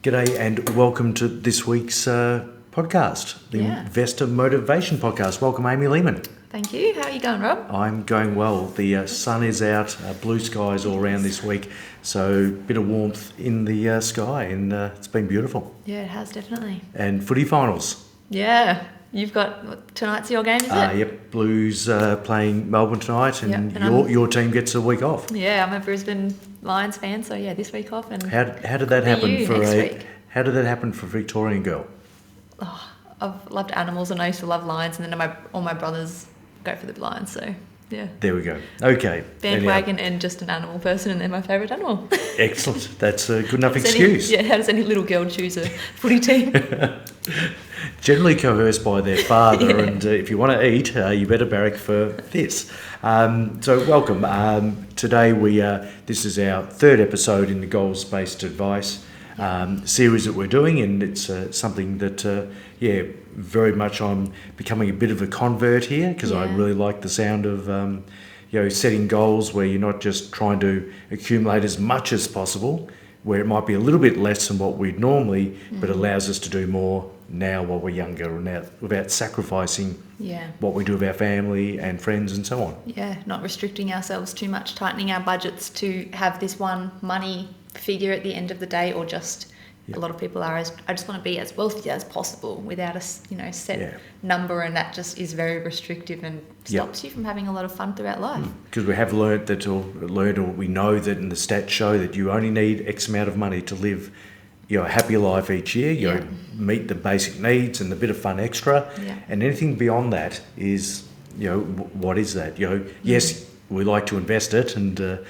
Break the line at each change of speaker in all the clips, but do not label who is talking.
G'day and welcome to this week's podcast, the Investor Motivation Podcast. Welcome, Amy Lehman.
Thank you. How are you going, Rob?
I'm going well. The sun is out, blue skies all around this week, so a bit of warmth in the sky, and it's been beautiful.
Yeah, it has, definitely.
And footy finals.
Yeah. You've got, tonight's your game, is it?
Yep, Blues playing Melbourne tonight, and your team gets a week off.
Yeah, I'm a Brisbane Lions fan, so yeah, this week off. And
how did that happen How did that happen for a Victorian girl?
Oh, I've loved animals, and I used to love lions, and then all my brothers go for the lions, so yeah.
There we go. Okay.
Bandwagon and just an animal person, and they're my favourite animal.
Excellent. That's a good enough excuse.
How does any little girl choose a footy team?
Generally coerced by their father, and if you want to eat, you better barrack for this. So welcome. Today this is our third episode in the goals-based advice series that we're doing, and it's something that very much I'm becoming a bit of a convert here, because I really like the sound of setting goals where you're not just trying to accumulate as much as possible, where it might be a little bit less than what we'd normally, but allows us to do more now while we're younger, and without sacrificing what we do with our family and friends and so on. Yeah,
not restricting ourselves too much, tightening our budgets to have this one money figure at the end of the day, or just a lot of people are I just want to be as wealthy as possible without a set number, and that just is very restrictive and stops you from having a lot of fun throughout life.
Because we have learned or we know that, and the stats show that you only need X amount of money to live a happy life each year. Meet the basic needs and the bit of fun extra, and anything beyond that is what is that? Yes, we like to invest it, and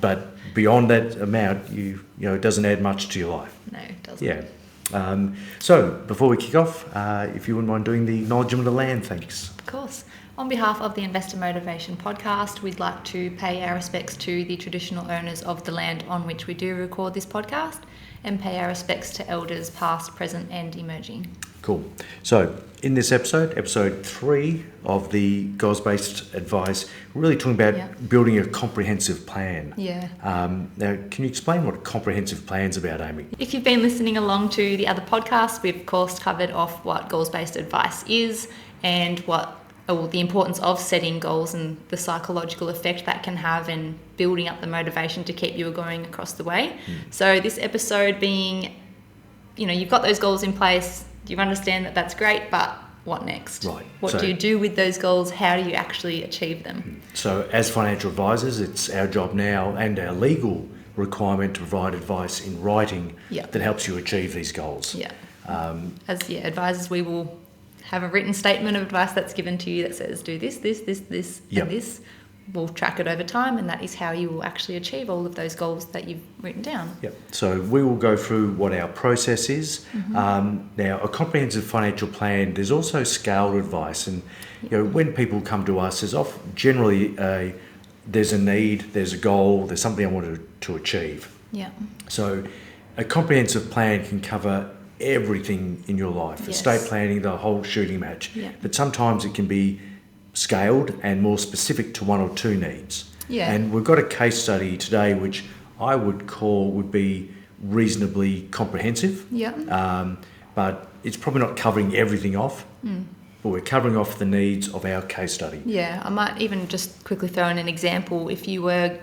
but beyond that amount, it doesn't add much to your life.
No, it doesn't.
Yeah. So before we kick off, if you wouldn't mind doing the acknowledgement of the land, thanks.
Of course. On behalf of the Investor Motivation Podcast, we'd like to pay our respects to the traditional owners of the land on which we do record this podcast, and pay our respects to elders past, present and emerging.
Cool. So in this episode 3 of the goals-based advice, we're really talking about building a comprehensive plan.
Yeah.
Now, can you explain what a comprehensive plan's about, Amy?
If you've been listening along to the other podcasts, we've of course covered off what goals-based advice is, and the importance of setting goals and the psychological effect that can have, and building up the motivation to keep you going across the way. So this episode being, you've got those goals in place, you understand that that's great, but what next?
Right.
What do you do with those goals? How do you actually achieve them?
So as financial advisors, it's our job now, and our legal requirement, to provide advice in writing that helps you achieve these goals.
Yeah. As advisors, we will have a written statement of advice that's given to you that says do this, and this. We'll track it over time, and that is how you will actually achieve all of those goals that you've written down.
Yep. So we will go through what our process is. Now, a comprehensive financial plan, there's also scaled advice, and when people come to us, generally there's a need, there's a goal, there's something I want to achieve.
Yeah.
So a comprehensive plan can cover everything in your life, estate planning, the whole shooting match.
Yeah.
But sometimes it can be scaled and more specific to one or two needs.
Yeah.
And we've got a case study today which I would be reasonably comprehensive.
Yeah.
But it's probably not covering everything off. But we're covering off the needs of our case study.
Yeah, I might even just quickly throw in an example. If you were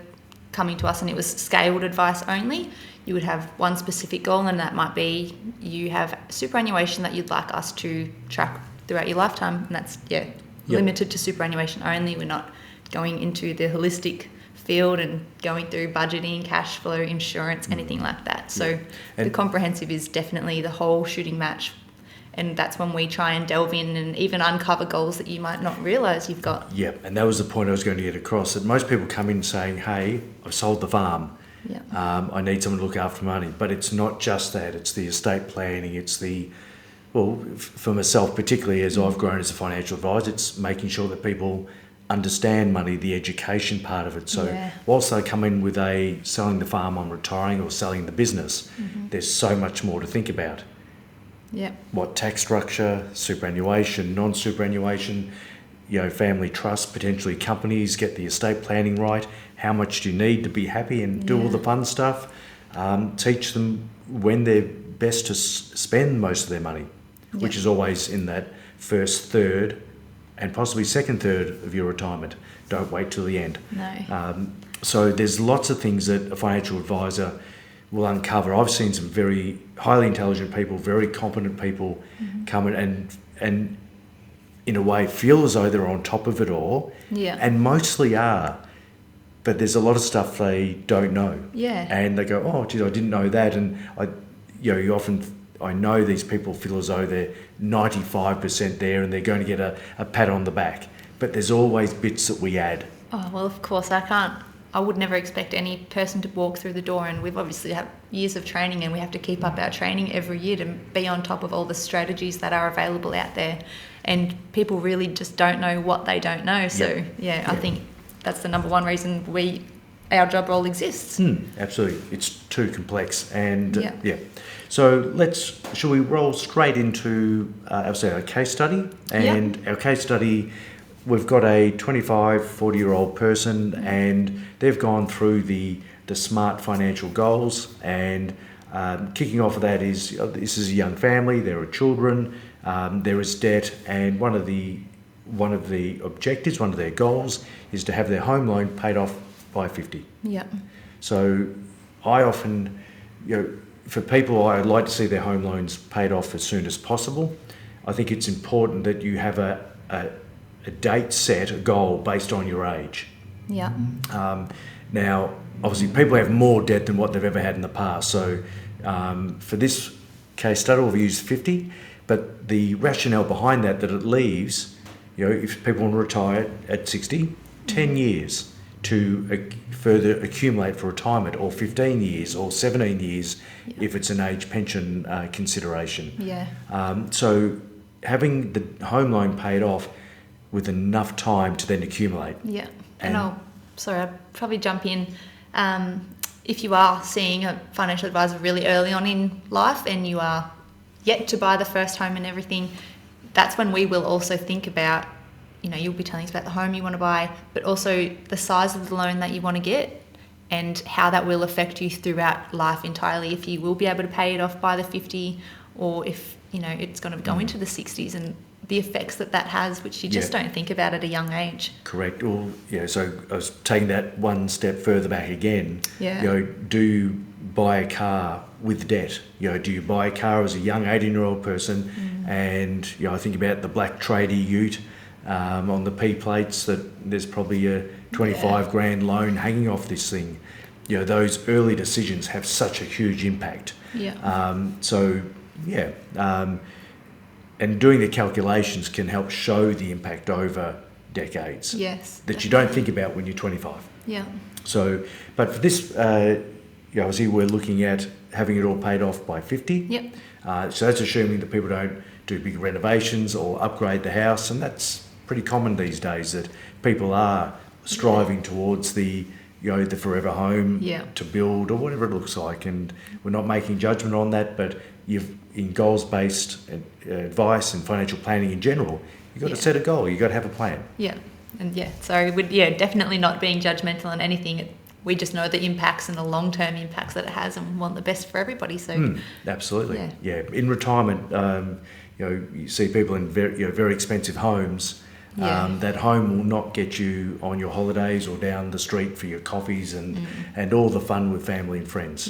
coming to us and it was scaled advice only, you would have one specific goal, and that might be you have superannuation that you'd like us to track throughout your lifetime, and that's limited to superannuation only. We're not going into the holistic field and going through budgeting, cash flow, insurance, anything like that. So the comprehensive is definitely the whole shooting match, and that's when we try and delve in and even uncover goals that you might not realise you've got.
Yeah, and that was the point I was going to get across, that most people come in saying, hey, I've sold the farm. I need someone to look after money. But it's not just that, it's the estate planning, it's for myself particularly, as I've grown as a financial advisor, it's making sure that people understand money, the education part of it. So whilst they come in with selling the farm, I'm retiring, or selling the business, there's so much more to think about.
Yeah.
What tax structure, superannuation, non-superannuation, family trust, potentially companies, get the estate planning right. How much do you need to be happy and do all the fun stuff? teach them when they're best to spend most of their money, which is always in that first third and possibly second third of your retirement. Don't wait till the end.
No.
So there's lots of things that a financial advisor will uncover. I've seen some very highly intelligent people, very competent people come in and in a way feel as though they're on top of it all, and mostly are. But there's a lot of stuff they don't know.
Yeah.
And they go, oh, geez, I didn't know that. And I know these people feel as though they're 95% there and they're going to get a pat on the back. But there's always bits that we add.
Oh, well, of course, I would never expect any person to walk through the door, and we've obviously had years of training and we have to keep up our training every year to be on top of all the strategies that are available out there. And people really just don't know what they don't know. So, I think that's the number one reason our job role exists.
Absolutely. It's too complex. And so shall we roll straight into our case study? And our case study, we've got a 25, 40-year-old person and they've gone through the SMART financial goals, and kicking off of that is, this is a young family, there are children, there is debt, and one of the objectives, one of their goals is to have their home loan paid off by 50.
Yeah.
So I often, for people, I'd like to see their home loans paid off as soon as possible. I think it's important that you have a date set, a goal based on your age.
Yeah.
Now, obviously, people have more debt than what they've ever had in the past. So for this case study, we've used 50, but the rationale behind that it leaves, if people want to retire at 60, 10 years to further accumulate for retirement, or 15 years or 17 years if it's an age pension consideration.
Yeah.
So having the home loan paid off with enough time to then accumulate.
Yeah. And I'll probably jump in. If you are seeing a financial advisor really early on in life and you are yet to buy the first home and everything, that's when we will also think about, you'll be telling us about the home you want to buy, but also the size of the loan that you want to get and how that will affect you throughout life entirely. If you will be able to pay it off by the 50, or if, it's going to go into the 60s, and the effects that has, which you just don't think about at a young age.
Correct. Well, so I was taking that one step further back again.
Yeah.
Do you buy a car with debt? Do you buy a car as a young 18-year-old person? And, I think about the black tradie ute on the P plates, that there's probably a 25 grand loan hanging off this thing. Those early decisions have such a huge impact. And doing the calculations can help show the impact over decades.
Yes.
That you don't think about when you're 25.
Yeah.
So, but for this, obviously we're looking at having it all paid off by 50.
Yep.
So that's assuming that people don't do big renovations or upgrade the house, and that's pretty common these days, that people are striving towards the forever home to build, or whatever it looks like. And we're not making judgment on that, but in goals-based advice and financial planning in general, you've got to set a goal, you've got to have a plan.
Yeah. And definitely not being judgmental on anything. We just know the impacts and the long-term impacts that it has, and want the best for everybody. So
absolutely. Yeah. In retirement, you see people in very expensive homes. That home will not get you on your holidays or down the street for your coffees and all the fun with family and friends.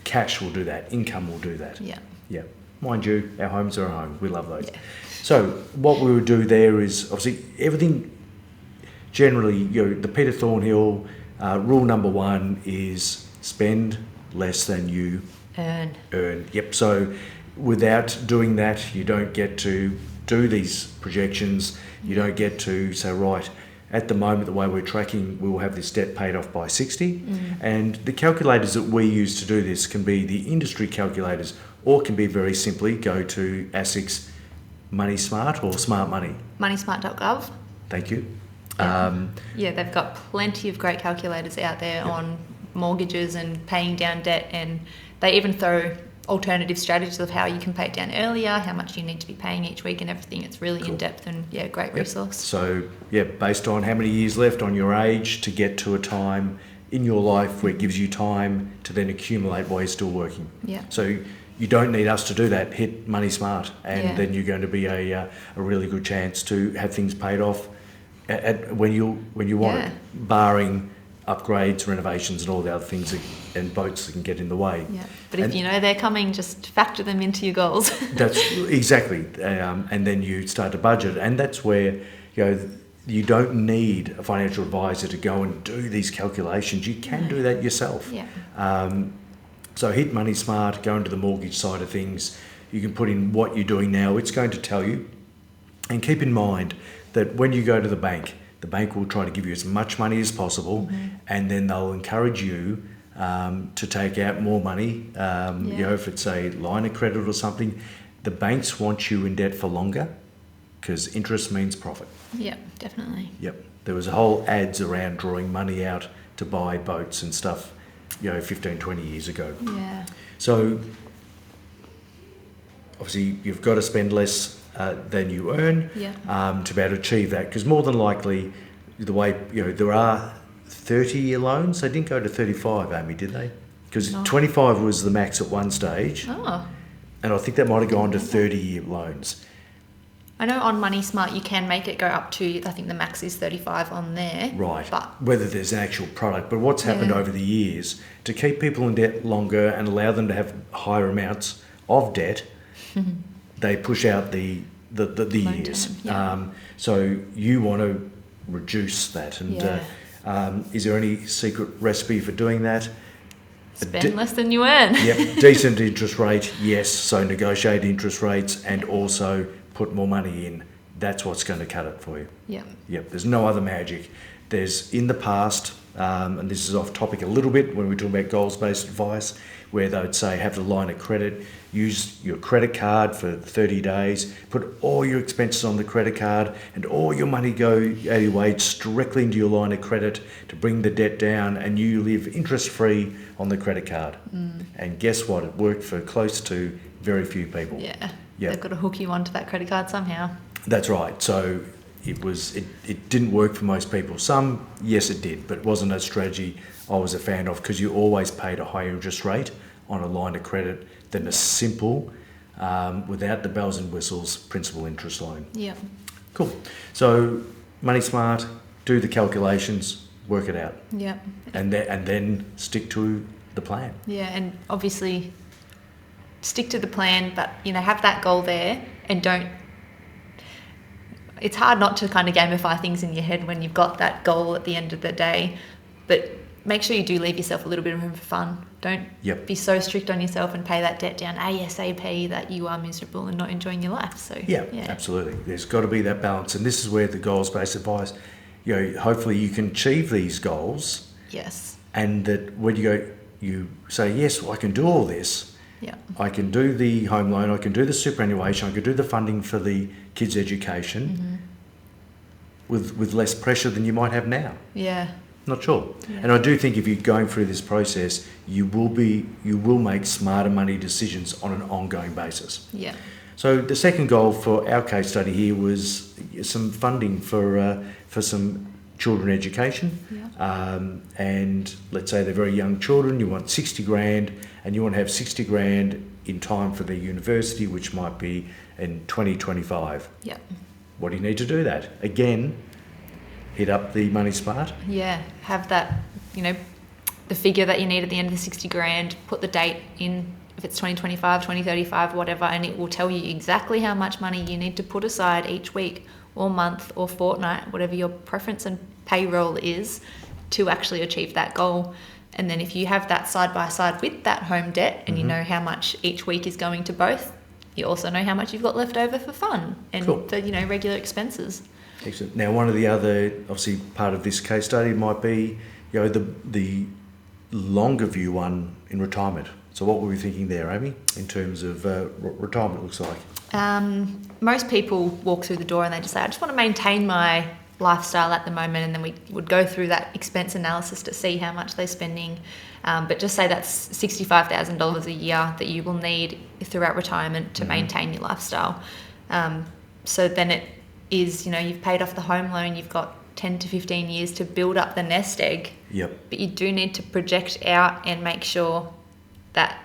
Cash will do that. Income will do that. Mind you, our homes are a home. We love those. So what we would do there is, obviously, everything generally, the Peter Thornhill rule number 1 is spend less than you
earn.
Yep. So without doing that, you don't get to do these projections. You don't get to say, right, at the moment, the way we're tracking, we will have this debt paid off by 60. And the calculators that we use to do this can be the industry calculators, or can be very simply go to ASIC's Money Smart or Smart Money.
Moneysmart.gov.
Thank you.
They've got plenty of great calculators out there on mortgages and paying down debt, and they even throw alternative strategies of how you can pay it down earlier, how much you need to be paying each week and everything. It's really in-depth and great resource.
So based on how many years left on your age to get to a time in your life where it gives you time to then accumulate while you're still working.
Yeah.
So you don't need us to do that. Hit Money Smart, and then you're going to be a really good chance to have things paid off when you want it, barring upgrades, renovations, and all the other things and boats that can get in the way.
Yeah, but if you know they're coming, just factor them into your goals.
That's exactly, and then you start to budget, and that's where you don't need a financial advisor to go and do these calculations. You can do that yourself.
Yeah.
So hit Money Smart, go into the mortgage side of things. You can put in what you're doing now. It's going to tell you, and keep in mind that when you go to the bank will try to give you as much money as possible, and then they'll encourage you to take out more money. If it's a line of credit or something, the banks want you in debt for longer because interest means profit.
Yeah, definitely.
Yep. There was a whole ads around drawing money out to buy boats and stuff, 15, 20 years ago.
Yeah.
So obviously you've got to spend less than you earn to be able to achieve that, because more than likely the way there are 30-year loans. They didn't go to 35, Amy, did they? Because 25 was the max at one stage, and I think that might have gone to 30-year loans.
I know on Money Smart you can make it go up to, I think the max is 35 on there.
Right,
but
whether there's an actual product. But what's happened over the years to keep people in debt longer and allow them to have higher amounts of debt, they push out the years. So you want to reduce that. And is there any secret recipe for doing that?
Spend less than you earn.
Yep, decent interest rate, yes. So negotiate interest rates and also put more money in. That's what's going to cut it for you. Yep. There's no other magic. There's in the past, and this is off topic a little bit when we talk about goals-based advice, where they would say have the line of credit, use your credit card for 30 days, put all your expenses on the credit card, and all your money go out of your way directly into your line of credit to bring the debt down, and you live interest-free on the credit card. And guess what? It worked for close to very few people.
They've got to hook you onto that credit card somehow.
That's right. So it didn't work for most people. Some, yes, it did, but it wasn't a strategy I was a fan of, because you always paid a higher interest rate on a line of credit than a simple, without the bells and whistles, principal interest loan.
Yeah.
Cool. So Money Smart, do the calculations, work it out.
Yeah.
And then stick to the plan.
Yeah, and obviously stick to the plan, but have that goal there, and don't. It's hard not to kind of gamify things in your head when you've got that goal at the end of the day, but make sure you do leave yourself a little bit of room for fun. Don't be so strict on yourself and pay that debt down ASAP that you are miserable and not enjoying your life. So
yeah, absolutely. There's got to be that balance, and this is where the goals-based advice, hopefully you can achieve these goals.
Yes.
And that when you say, yes, well, I can do all this.
Yeah.
I can do the home loan, I can do the superannuation, I can do the funding for the kids' education with less pressure than you might have now.
Yeah.
Not sure.
Yeah.
And I do think if you're going through this process, you will make smarter money decisions on an ongoing basis.
Yeah.
So the second goal for our case study here was some funding for some children education. And let's say they're very young children, you want 60 grand, and you want to have 60 grand in time for their university, which might be in 2025.
Yeah.
What do you need to do that? Again, hit up the Money Smart.
Yeah, have that, the figure that you need at the end of the 60 grand, put the date in, if it's 2025, 2035, whatever, and it will tell you exactly how much money you need to put aside each week or month or fortnight, whatever your preference and payroll is, to actually achieve that goal. And then if you have that side by side with that home debt, and you know how much each week is going to both, you also know how much you've got left over for fun and for regular expenses.
Excellent. Now, one of the other, obviously, part of this case study might be, the longer view one in retirement. So what were we thinking there, Amy, in terms of what retirement looks like?
Most people walk through the door and they just say, I just want to maintain my lifestyle at the moment, and then we would go through that expense analysis to see how much they're spending. But just say that's $65,000 a year that you will need throughout retirement to maintain your lifestyle. So then it is, you've paid off the home loan, you've got 10 to 15 years to build up the nest egg.
Yep.
But you do need to project out and make sure that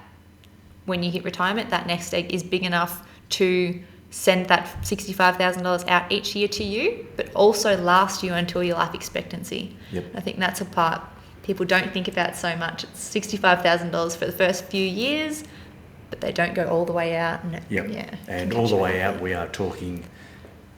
when you hit retirement, that nest egg is big enough to send that $65,000 out each year to you, but also last you until your life expectancy.
Yep.
I think that's a part people don't think about so much. It's $65,000 for the first few years, but they don't go all the way out.
Yep.
Yeah.
And all the way out, we are talking,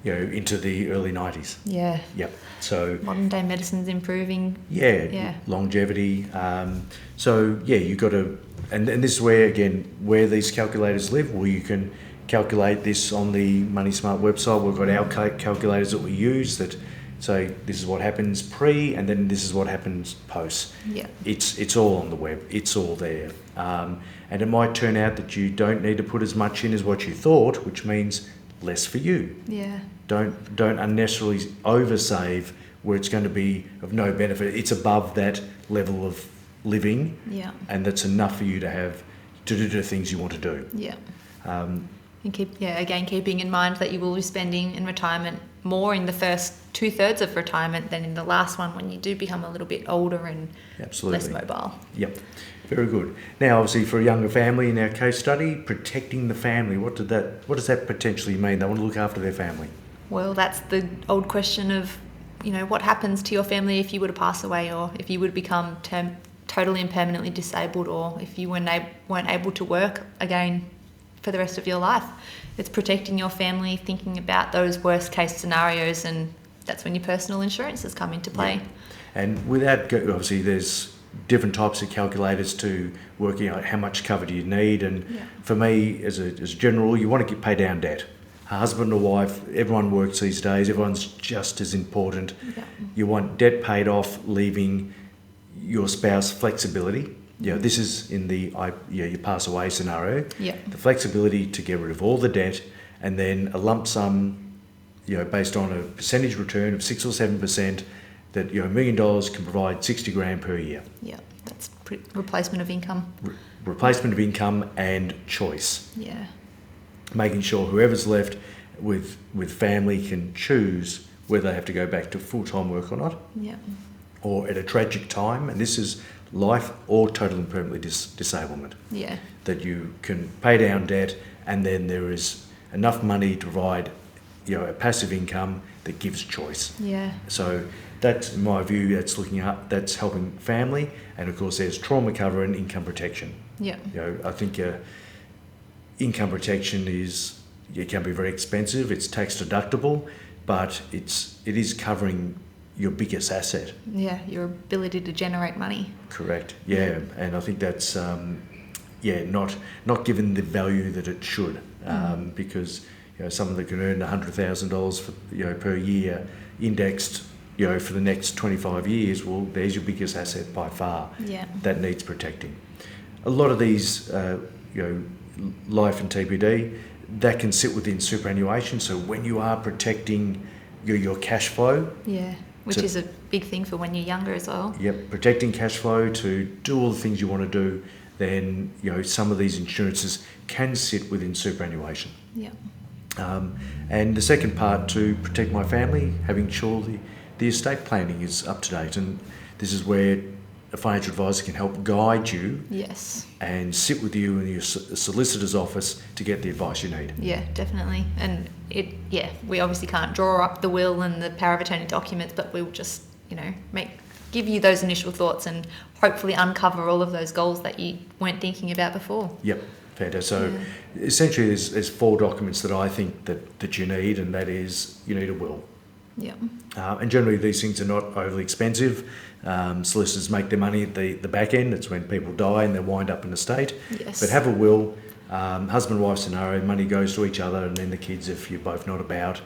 into the early 90s.
Yeah.
Yep. So
Modern day medicine's improving.
yeah. Longevity. You got to, and this is where, again, where these calculators live. Well, you can calculate this on the Money Smart website. We've got our calculators that we use that say this is what happens pre, and then this is what happens post.
Yeah.
It's all on the web. It's all there. And it might turn out that you don't need to put as much in as what you thought, which means less for you.
Yeah.
Don't unnecessarily oversave where it's going to be of no benefit. It's above that level of living,
Yeah.
and that's enough for you to have to do the things you want to do.
Yeah. And keeping in mind that you will be spending in retirement more in the first 2/3 of retirement than in the last one when you do become a little bit older and
Absolutely.
less mobile.
Yep, very good. Now, obviously, for a younger family in our case study, protecting the family. What does that potentially mean? They want to look after their family.
Well, that's the old question of, what happens to your family if you were to pass away, or if you would become totally and permanently disabled, or if you weren't able to work again for the rest of your life. It's protecting your family, thinking about those worst case scenarios, and that's when your personal insurances come into play.
Yeah. And obviously there's different types of calculators to working out how much cover do you need, and for me, as a general rule, you want to pay down debt. Husband or wife, everyone works these days, everyone's just as important.
Yeah.
You want debt paid off, leaving your spouse flexibility. This is in the you pass away scenario.
Yeah.
The flexibility to get rid of all the debt, and then a lump sum, based on a percentage return of 6 or 7%, that $1 million can provide $60,000 per year.
Yeah, that's replacement of income.
Replacement of income and choice.
Yeah.
Making sure whoever's left with family can choose whether they have to go back to full-time work or not.
Yeah.
Or at a tragic time, and this is life or total and permanently disablement.
Yeah.
That you can pay down debt, and then there is enough money to provide, a passive income that gives choice.
Yeah.
So that's, in my view, that's helping family, and of course there's trauma cover and income protection.
Yeah.
I think income protection can be very expensive. It's tax deductible, but it is covering your biggest asset.
Yeah, your ability to generate money.
Correct. Yeah, and I think that's not given the value that it should, because someone that can earn $100,000 per year indexed for the next 25 years, well, there's your biggest asset by far.
Yeah.
That needs protecting. A lot of these life and TPD that can sit within superannuation. So when you are protecting your cash flow.
Yeah. Which is a big thing for when you're younger as well.
Yep, protecting cash flow to do all the things you want to do, then some of these insurances can sit within superannuation.
Yeah.
And the second part, to protect my family, having sure the estate planning is up to date, and this is where a financial advisor can help guide you.
Yes.
And sit with you in your solicitor's office to get the advice you need.
Yeah, definitely. And we obviously can't draw up the will and the power of attorney documents, but we'll just, give you those initial thoughts and hopefully uncover all of those goals that you weren't thinking about before.
Yep, fair. So essentially there's 4 documents that I think that you need, and that is you need a will.
Yeah.
And generally these things are not overly expensive. Solicitors make their money at the back end. It's when people die and they wind up in estate.
Yes.
But have a will, husband and wife scenario, money goes to each other, and then the kids if you're both not about.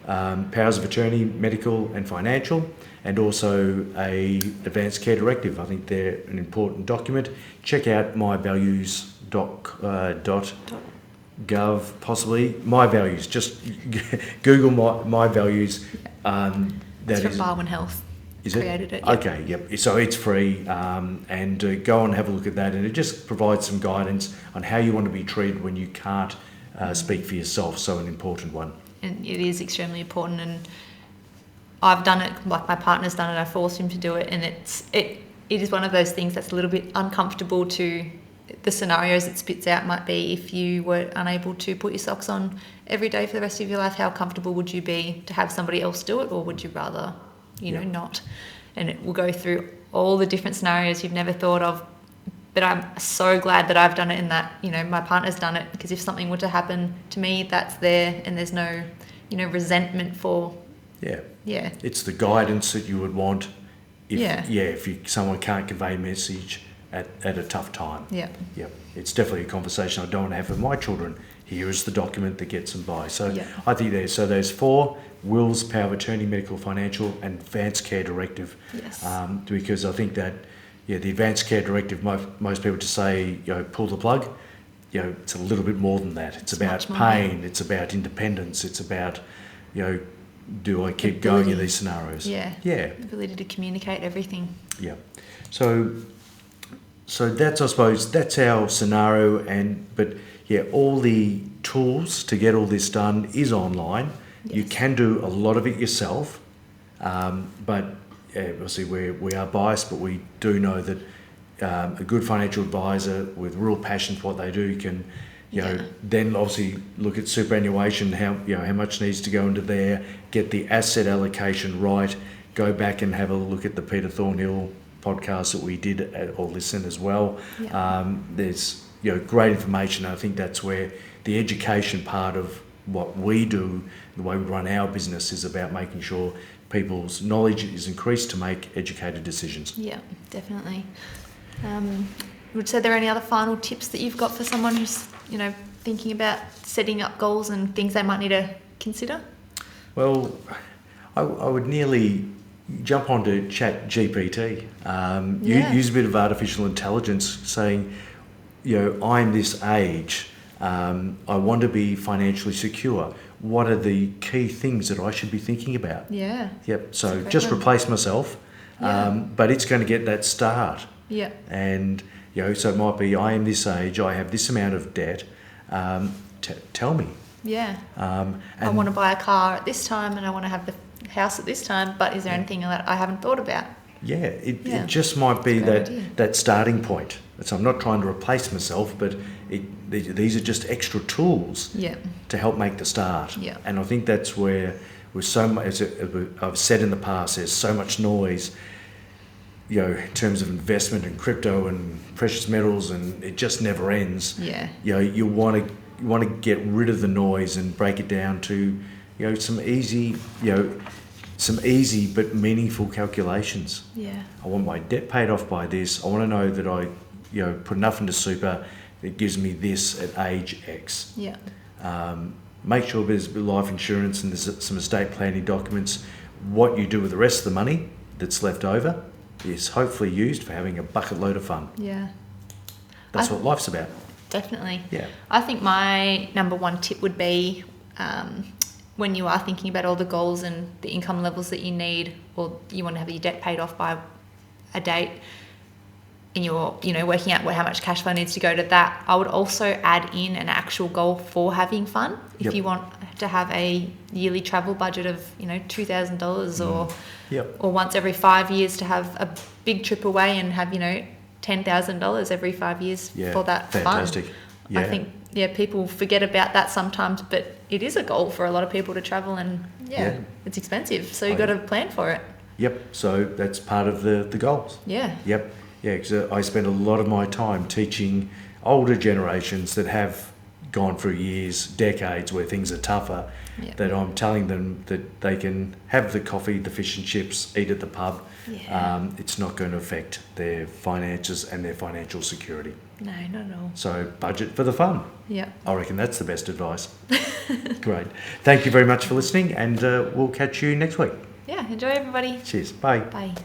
Powers of attorney, medical and financial, and also a advanced care directive. I think they're an important document. Check out myvalues.gov, possibly. My Values, just Google my Values.
It's from Barwon Health.
Is it?
Created it. Yep.
Okay, yep. So it's free, and go and have a look at that, and it just provides some guidance on how you want to be treated when you can't speak for yourself. So an important one.
And it is extremely important, and I've done it, like my partner's done it, I forced him to do it, and it is one of those things that's a little bit uncomfortable to the scenarios it spits out might be if you were unable to put your socks on every day for the rest of your life. How comfortable would you be to have somebody else do it, or would you rather, not? And it will go through all the different scenarios you've never thought of. But I'm so glad that I've done it, and that, my partner's done it, because if something were to happen to me, that's there, and there's no, resentment for.
Yeah. It's the guidance that you would want if someone can't convey a message at a tough time.
Yeah.
It's definitely a conversation I don't want to have with my children. Here is the document that gets them by. So I think there's 4: wills, power of attorney, medical, financial, and advanced care directive.
Yes.
Because I think that, the advanced care directive, most people just say, pull the plug. It's a little bit more than that. It's about pain. It's about independence. It's about, do I keep going in these scenarios?
Yeah. Ability to communicate everything.
Yeah. So that's, I suppose, that's our scenario, but all the tools to get all this done is online. Yes. You can do a lot of it yourself, but obviously we are biased, but we do know that a good financial advisor with real passion for what they do can, then obviously look at superannuation, how much needs to go into there, get the asset allocation right, go back and have a look at the Peter Thornhill podcast that we did or listen as well. There's great information. I think that's where the education part of what we do, the way we run our business, is about making sure people's knowledge is increased to make educated decisions.
Yeah, definitely. Would say there any other final tips that you've got for someone who's thinking about setting up goals and things they might need to consider?
Well, I would nearly jump onto Chat GPT. Use a bit of artificial intelligence, saying, I'm this age. I want to be financially secure. What are the key things that I should be thinking about?
Yeah.
Yep. So just replace myself, but it's going to get that start.
Yeah.
And so it might be, I am this age. I have this amount of debt. Tell me.
Yeah.
And
I want to buy a car at this time, and I want to have the house at this time, but is there anything that I haven't thought about?
It just might be that starting point. So I'm not trying to replace myself, but these are just extra tools to help make the start. And I think that's where, with so much, as I've said in the past, there's so much noise, in terms of investment and crypto and precious metals, and it just never ends. You want to get rid of the noise and break it down to some easy but meaningful calculations. I want my debt paid off by this. I want to know that I put enough into super that gives me this at age X. Make sure there's life insurance and there's some estate planning documents. What you do with the rest of the money that's left over is hopefully used for having a bucket load of fun. That's what life's about.
Definitely. I think my number one tip would be, when you are thinking about all the goals and the income levels that you need, or you want to have your debt paid off by a date, and you're working out how much cash flow needs to go to that, I would also add in an actual goal for having fun. If you want to have a yearly travel budget of $2,000 or once every 5 years to have a big trip away and have $10,000 every 5 years for that
fantastic
fun.
Yeah.
I think people forget about that sometimes, but it is a goal for a lot of people to travel, and it's expensive, so you've got to plan for it.
So that's part of the goals. Because I spend a lot of my time teaching older generations that have gone through years, decades where things are tougher, that I'm telling them that they can have the coffee, the fish and chips, eat at the pub. It's not going to affect their finances and their financial security.
No, not at all.
So budget for the fun. I reckon that's the best advice. Great. Thank you very much for listening, and we'll catch you next week.
Enjoy, everybody.
Cheers. Bye.
Bye.